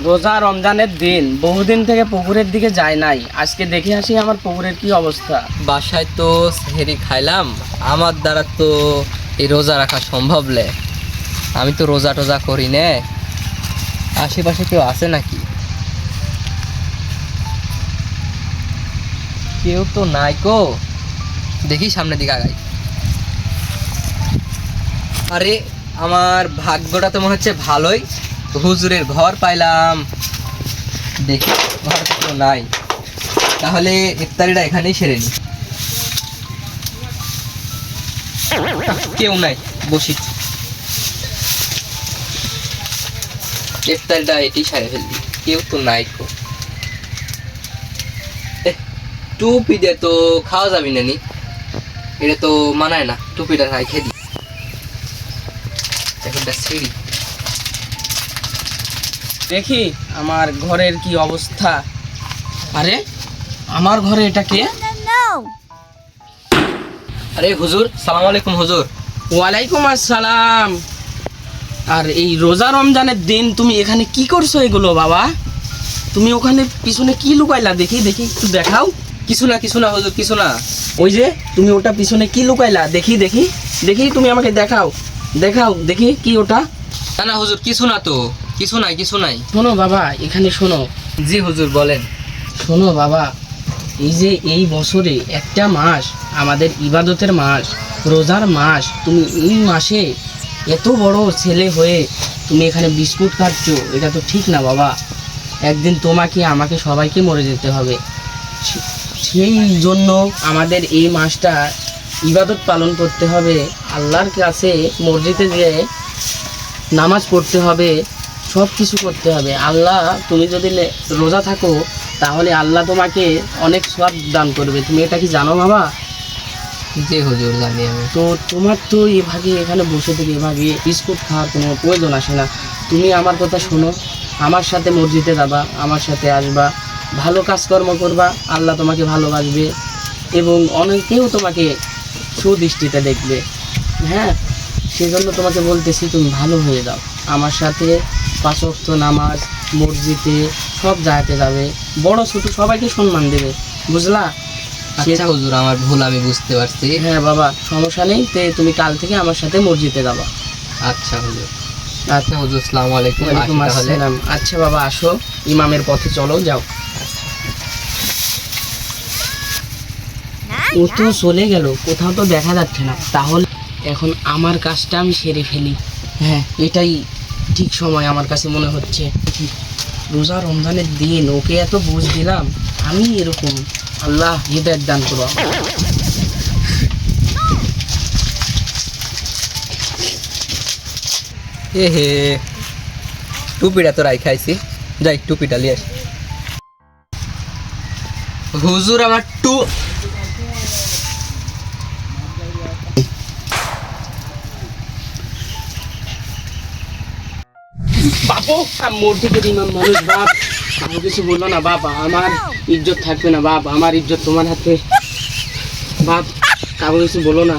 রোজা রমজানের দিন, বহুদিন থেকে পুকুরের দিকে যায় নাই। আজকে দেখে আসি আমার পুকুরের কি অবস্থা। বাসায় তো সেহরি খাইলাম, আমার দ্বারা তো এই রোজা রাখা সম্ভব লে। আমি তো রোজা টোজা করি নে। আশেপাশে কেউ আছে নাকি? কেউ তো নাই কো। দেখি সামনের দিকে আগাই। আরে আমার ভাগ্যটা তো মনে হচ্ছে ভালোই, হুজুরের ঘর পাইলাম। দেখি ঘর তো কেউ নাই, তাহলে ইফতারিটা এখানেই সেরে নি। কেউ নাই, বসি। ইফতারিটা এটি সেরে ফেলবি, কেউ তো নাই কো। টুপি দিয়ে তো খাওয়া যাবি না নি, এটা তো মানায় না। টুপিটা রাখে দি, এখনটা সিঁড়ি। দেখি আমার ঘরের কি অবস্থা। আরে আমার ঘরে এটা কে? আরে হুজুর, সালাম আলাইকুম হুজুর। ওয়ালাইকুম আসসালাম। আর এই রোজা রমজানের দিন তুমি এখানে কি করছো এগুলো বাবা? তুমি ওখানে পিছনে কি লুকাইলা? দেখি দেখি একটু দেখাও। কিছু না কিছু না হুজুর, কিছু না। ওই যে তুমি ওটা পিছনে কি লুকাইলা? দেখি দেখি দেখি, তুমি আমাকে দেখাও দেখাও দেখি কি ওটা। না না হুজুর, কিছু না তো, কিছু নাই কিছু নাই। শোনো বাবা, এখানে শোনো। জি হুজুর বলেন। শোনো বাবা, এই যে এই বছরে একটা মাস আমাদের ইবাদতের মাস, রোজার মাস, তুমি এই মাসে এত বড় ছেলে হয়ে তুমি এখানে বিস্কুট খাচ্ছো, এটা তো ঠিক না বাবা। একদিন তোমাকে আমাকে সবাইকে মরে যেতে হবে। সেই জন্য আমাদের এই মাসটা ইবাদত পালন করতে হবে, আল্লাহর কাছে মসজিদে যেয়ে নামাজ পড়তে হবে, সব কিছু করতে হবে। আল্লাহ, তুমি যদি রোজা থাকো তাহলে আল্লাহ তোমাকে অনেক সওয়াব দান করবে। তুমি এটা কি জানো বাবা? জি হুজুর জানি আমি। তো তোমার তো এভাবে এখানে বসে থেকে এভাবে বিস্কুট খাওয়ার কোনো প্রয়োজন আসে না। তুমি আমার কথা শোনো, আমার সাথে মসজিদে যাবা, আমার সাথে আসবা, ভালো কাজকর্ম করবা, আল্লাহ তোমাকে ভালোবাসবে এবং অনেকেও তোমাকে সুদৃষ্টিতে দেখবে। হ্যাঁ, সেজন্য তোমাকে বলতেছি তুমি ভালো হয়ে যাও। আমার সাথে 5 ওয়াক্ত নামাজ, মসজিদে সব জায়গাতে যাবে, বড় ছোট সবাইকে সম্মান দেবে, বুঝলা? আচ্ছা হুজুর, আমার ভুল আমি বুঝতে পারছি। হ্যাঁ বাবা, সমস্যা নেই। তুমি কাল থেকে আমার সাথে মসজিদে যাবা। আচ্ছা হুজুর। আচ্ছা হুজুর, আসসালামু আলাইকুম। ওয়ালাইকুম আসি তাহলে। আসসালাম। আচ্ছা বাবা, আসো, ইমামের পথে চলো, যাও। ও তো চলে গেল, কোথাও তো দেখা যাচ্ছে না। তাহলে এখন আমার কাজটা আমি সেরে ফেলি। হ্যাঁ, এটাই ঠিক সময় আমার কাছে মনে হচ্ছে। রোজা রমজানের দিন ওকে এত বুঝ দিলাম, আমি এরকম। আল্লাহ হিদায়াত দান করো। এ হে, টুপিটা তো রাই খাইছি, যাই টুপিটা লিয়ে আসি। হুজুর আমার বাপু, মসজিদের ইমাম মানুষ বাপ, আমি কিছু বললো না বাপ, আমার ইজ্জত থাকবে না বাপ, আমার ইজ্জত তোমার হাতে বাপ, কারো কিছু বলো না।